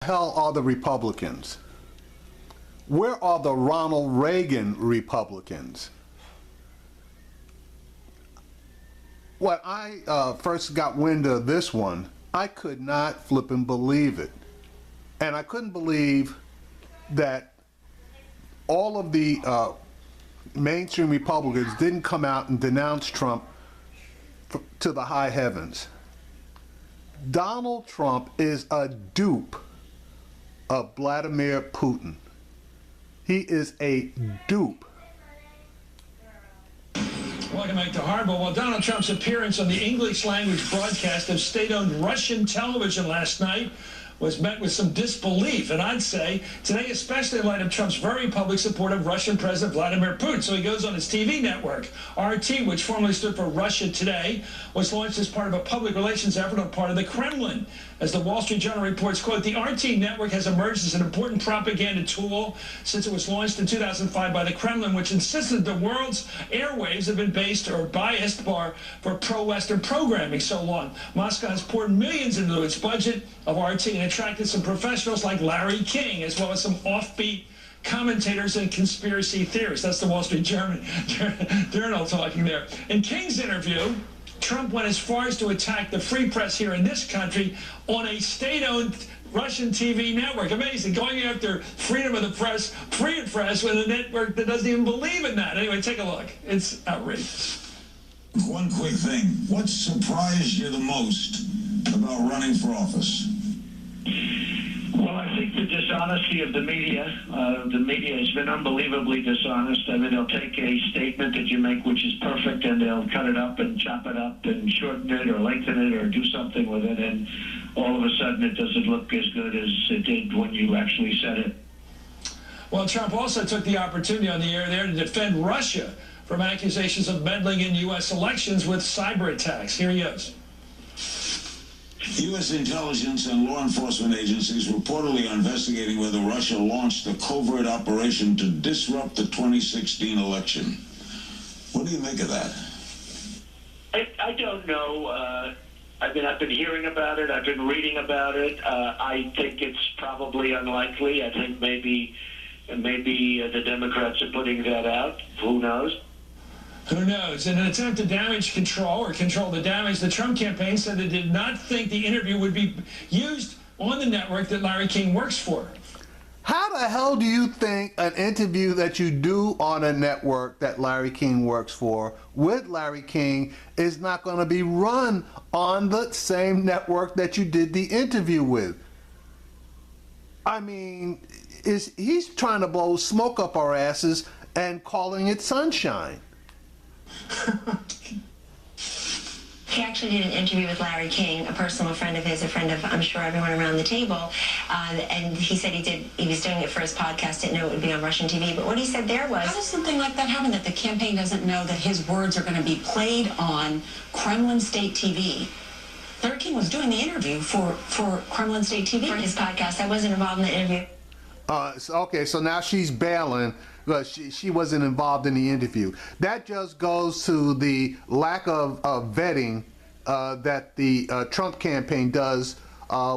hell are the Republicans? Where are the Ronald Reagan Republicans? When I first got wind of this one, I could not flippin' believe it. And I couldn't believe that all of the mainstream Republicans didn't come out and denounce Trump to the high heavens. Donald Trump is a dupe of Vladimir Putin. He is a dupe. Welcome back to Hardball. Well, Donald Trump's appearance on the English language broadcast of state-owned Russian television last night was met with some disbelief, and I'd say today, especially in light of Trump's very public support of Russian President Vladimir Putin. So he goes on his TV network. RT, which formerly stood for Russia Today, was launched as part of a public relations effort on part of the Kremlin. As the Wall Street Journal reports, quote, the RT network has emerged as an important propaganda tool since it was launched in 2005 by the Kremlin, which insisted the world's airwaves have been based or biased for pro-Western programming so long. Moscow has poured millions into its budget of RT and attracted some professionals like Larry King, as well as some offbeat commentators and conspiracy theorists. That's the Wall Street Journal talking there. In King's interview, Trump went as far as to attack the free press here in this country on a state-owned Russian TV network. Amazing, going after freedom of the press, free press, with a network that doesn't even believe in that. Anyway, take a look. It's outrageous. One quick thing. What surprised you the most about running for office? Well, I think the dishonesty of the media. The media has been unbelievably dishonest. I mean, they'll take a statement that you make which is perfect and they'll cut it up and chop it up and shorten it or lengthen it or do something with it, and all of a sudden it doesn't look as good as it did when you actually said it. Well, Trump also took the opportunity on the air there to defend Russia from accusations of meddling in U.S. elections with cyber attacks. Here he is. U.S. intelligence and law enforcement agencies reportedly are investigating whether Russia launched a covert operation to disrupt the 2016 election. What do you make of that? I don't know. I've been hearing about it. I've been reading about it. I think it's probably unlikely. I think maybe the Democrats are putting that out. Who knows? Who knows? In an attempt to damage control the damage, the Trump campaign said they did not think the interview would be used on the network that Larry King works for. How the hell do you think an interview that you do on a network that Larry King works for with Larry King is not going to be run on the same network that you did the interview with? I mean, he's trying to blow smoke up our asses and calling it sunshine. He actually did an interview with Larry King, a personal friend of his, a friend of, I'm sure, everyone around the table. And he said he was doing it for his podcast, didn't know it would be on Russian TV. But what he said there was... How does something like that happen, that the campaign doesn't know that his words are going to be played on Kremlin State TV? Larry King was doing the interview for Kremlin State TV. For his podcast. I wasn't involved in the interview. Okay, so now she's bailing. She wasn't involved in the interview. That just goes to the lack of vetting that the Trump campaign does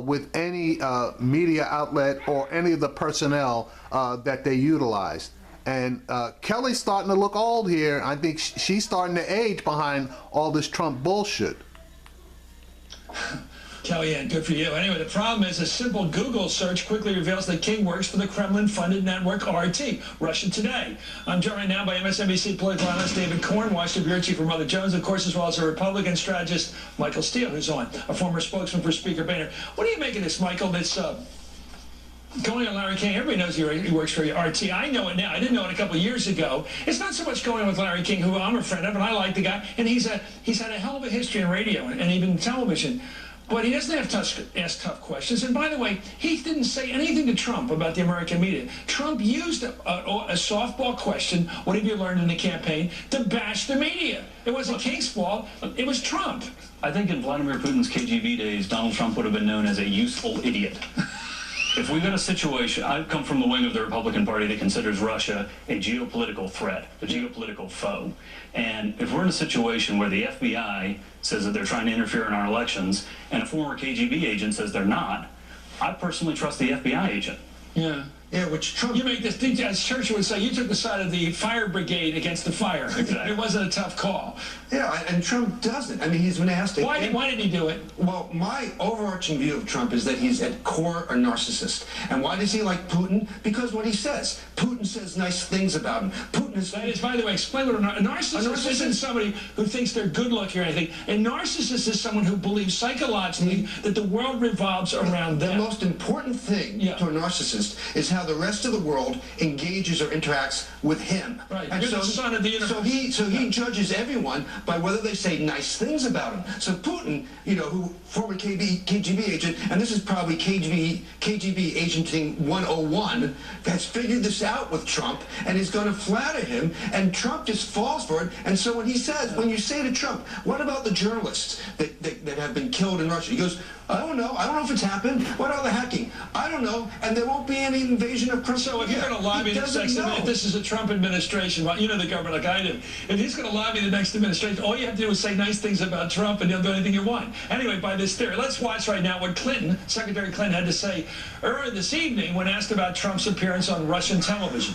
with any media outlet or any of the personnel that they utilize. And Kelly's starting to look old here. I think she's starting to age behind all this Trump bullshit. Kellyanne, good for you. Anyway, the problem is a simple Google search quickly reveals that King works for the Kremlin-funded network RT, Russia Today. I'm joined right now by MSNBC political analyst David Corn, Washington Bureau Chief for Mother Jones, of course, as well as a Republican strategist, Michael Steele, who's on, a former spokesman for Speaker Boehner. What do you make of this, Michael, that's going on Larry King? Everybody knows he works for RT. I know it now. I didn't know it a couple of years ago. It's not so much going on with Larry King, who I'm a friend of, and I like the guy, and he's had a hell of a history in radio and even television. But he doesn't have to ask tough questions. And by the way, he didn't say anything to Trump about the American media. Trump used a softball question, what have you learned in the campaign, to bash the media. It wasn't King's fault. It was Trump. I think in Vladimir Putin's KGB days, Donald Trump would have been known as a useful idiot. If we've got a situation, I come from the wing of the Republican Party that considers Russia a geopolitical threat, a geopolitical foe. And if we're in a situation where the FBI says that they're trying to interfere in our elections and a former KGB agent says they're not, I personally trust the FBI agent. Yeah. Yeah, which Trump... You make this, as Churchill would say, you took the side of the fire brigade against the fire. Exactly. It wasn't a tough call. Yeah, and Trump doesn't. I mean, he's been asked... Why did he do it? Well, my overarching view of Trump is that he's at core a narcissist. And why does he like Putin? Because what he says. Putin says nice things about him. Putin is... That is, by the way, explain what a narcissist isn't somebody who thinks they're good looking or anything. A narcissist is someone who believes psychologically that the world revolves around them. The most important thing to a narcissist is how the rest of the world engages or interacts with him. Right. And You're the son of the universe. So he judges everyone by whether they say nice things about him. So Putin, you know, who former KGB agent, and this is probably KGB agenting 101, has figured this out with Trump and is going to flatter him, and Trump just falls for it. And so when you say to Trump, what about the journalists that have been killed in Russia? He goes, I don't know if it's happened. What about the hacking? I don't know, and there won't be any invasion of Crimea. So if you're going to lobby the next, if this is a Trump administration, well, you know the government like I do. If he's going to lobby the next administration, all you have to do is say nice things about Trump and he'll do anything you want. Anyway, by this theory, let's watch right now what Secretary Clinton had to say earlier this evening when asked about Trump's appearance on Russian television.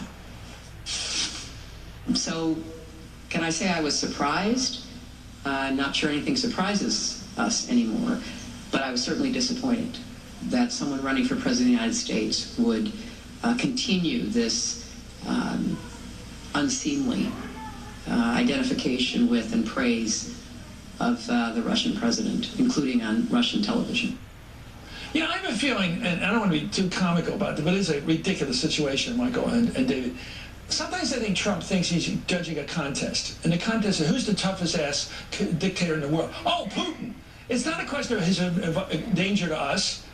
So, can I say I was surprised? Not sure anything surprises us anymore, but I was certainly disappointed that someone running for President of the United States would continue this unseemly identification with and praise of the Russian president, including on Russian television. Yeah, I have a feeling, and I don't want to be too comical about it, but it's a ridiculous situation, Michael and David. Sometimes I think Trump thinks he's judging a contest, and the contest is who's the toughest ass dictator in the world. Oh, Putin! It's not a question of his danger to us.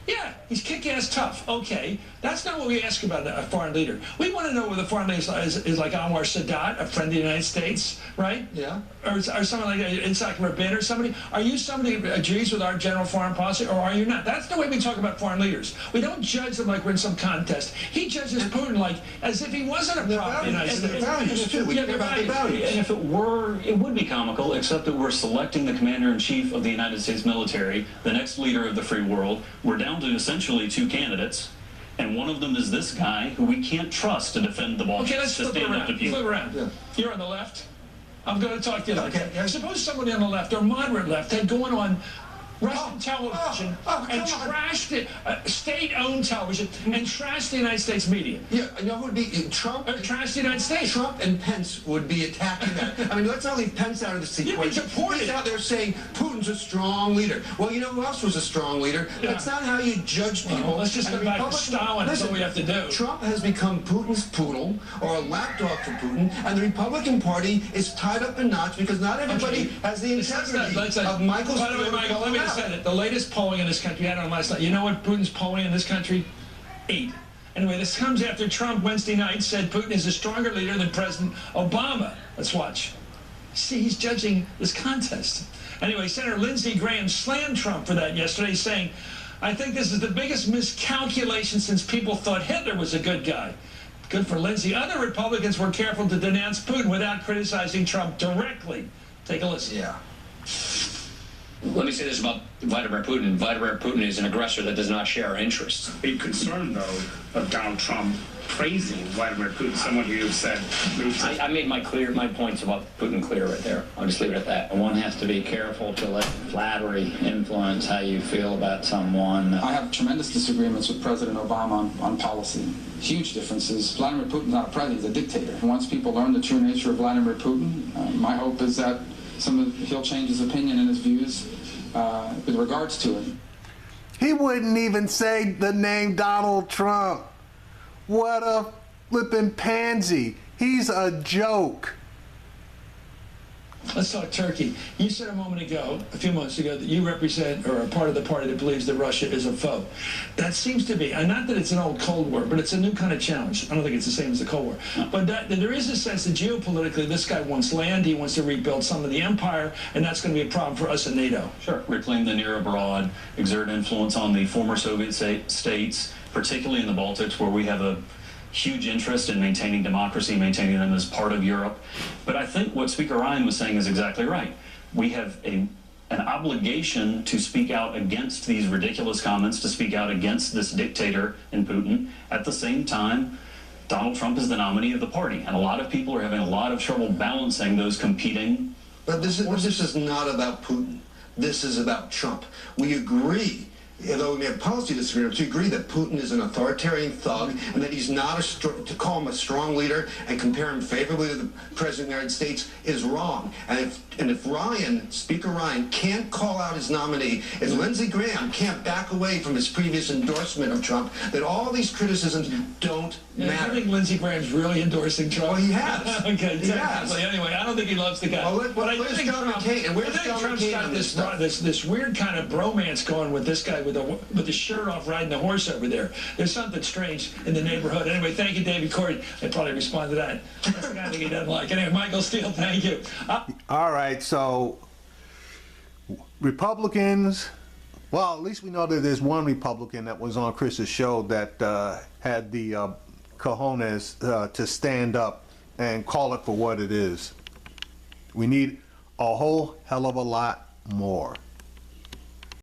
Yeah, he's kick-ass tough. Okay, that's not what we ask about a foreign leader. We want to know whether the foreign leader is like Anwar Sadat, a friend of the United States, right? Yeah. Or someone like Isaac Rabin or somebody. Are you somebody who agrees with our general foreign policy, or are you not? That's the way we talk about foreign leaders. We don't judge them like we're in some contest. He judges Putin like as if he wasn't a prop of the United States. And the values, too. We care about the values. And if it would be comical, except that we're selecting the commander-in-chief of the United States military, the next leader of the free world. We're down to essentially two candidates, and one of them is this guy who we can't trust to defend the Balkans. Okay, let's flip around. Yeah. You're on the left. I'm going to talk to you like that. Suppose somebody on the left or moderate left had gone on Russian television and trashed it, state-owned television, and trashed the United States media. Yeah, you know who would be Trump? Trashed the United States. Trump and Pence would be attacking that. I mean, let's not leave Pence out of the equation. He's out there saying Putin's a strong leader. Well, you know who else was a strong leader? Yeah. That's not how you judge people. Let's just go back to Stalin. That's what we have to do. Trump has become Putin's poodle, or a lapdog for Putin, and the Republican Party is tied up in knots because not everybody has the integrity of Michael Stewart. Let me said it. The latest polling in this country, I had it on last night. You know what Putin's polling in this country? 8. Anyway, this comes after Trump Wednesday night said Putin is a stronger leader than President Obama. Let's watch. See, he's judging this contest. Anyway, Senator Lindsey Graham slammed Trump for that yesterday, saying, I think this is the biggest miscalculation since people thought Hitler was a good guy. Good for Lindsey. Other Republicans were careful to denounce Putin without criticizing Trump directly. Take a listen. Yeah. Let me say this about Vladimir Putin. Vladimir Putin is an aggressor that does not share our interests. Big concern, though, of Donald Trump praising Vladimir Putin, someone who said... I made my points about Putin clear right there. I'll just leave it at that. One has to be careful to let flattery influence how you feel about someone. I have tremendous disagreements with President Obama on policy. Huge differences. Vladimir Putin's not a president, he's a dictator. Once people learn the true nature of Vladimir Putin, my hope is that he'll change his opinion and his views with regards to it. He wouldn't even say the name Donald Trump. What a flippin' pansy. He's a joke. Let's talk Turkey. You said a few months ago, that you represent or are part of the party that believes that Russia is a foe. That seems to be, and not that it's an old Cold War, but it's a new kind of challenge. I don't think it's the same as the Cold War. But that there is a sense that geopolitically this guy wants land, he wants to rebuild some of the empire, and that's going to be a problem for us in NATO. Sure. Reclaim the near abroad, exert influence on the former Soviet states, particularly in the Baltics, where we have a huge interest in maintaining democracy, maintaining them as part of Europe. But I think what Speaker Ryan was saying is exactly right. We have a an obligation to speak out against these ridiculous comments, to speak out against this dictator in Putin. At the same time, Donald Trump is the nominee of the party, and a lot of people are having a lot of trouble balancing those competing. But this is not about Putin. This is about Trump. We agree, although we have policy disagreements, we agree that Putin is an authoritarian thug and that he's not to call him a strong leader and compare him favorably to the President of the United States is wrong. And if Ryan, Speaker Ryan, can't call out his nominee, if Lindsey Graham can't back away from his previous endorsement of Trump, then all these criticisms don't matter. I think Lindsey Graham's really endorsing Trump. Well, he has. Okay, he has. Anyway, I don't think he loves the guy. Well, where's John McCain? And where's John Trump's McCain got on this stuff? this weird kind of bromance going with this guy with the shirt off riding the horse over there. There's something strange in the neighborhood. Anyway, thank you, David Corey. I probably respond to that. That's the kind of thing he doesn't like. Anyway, Michael Steele, thank you. All right, so Republicans, well, at least we know that there's one Republican that was on Chris's show that had the cojones to stand up and call it for what it is. We need a whole hell of a lot more.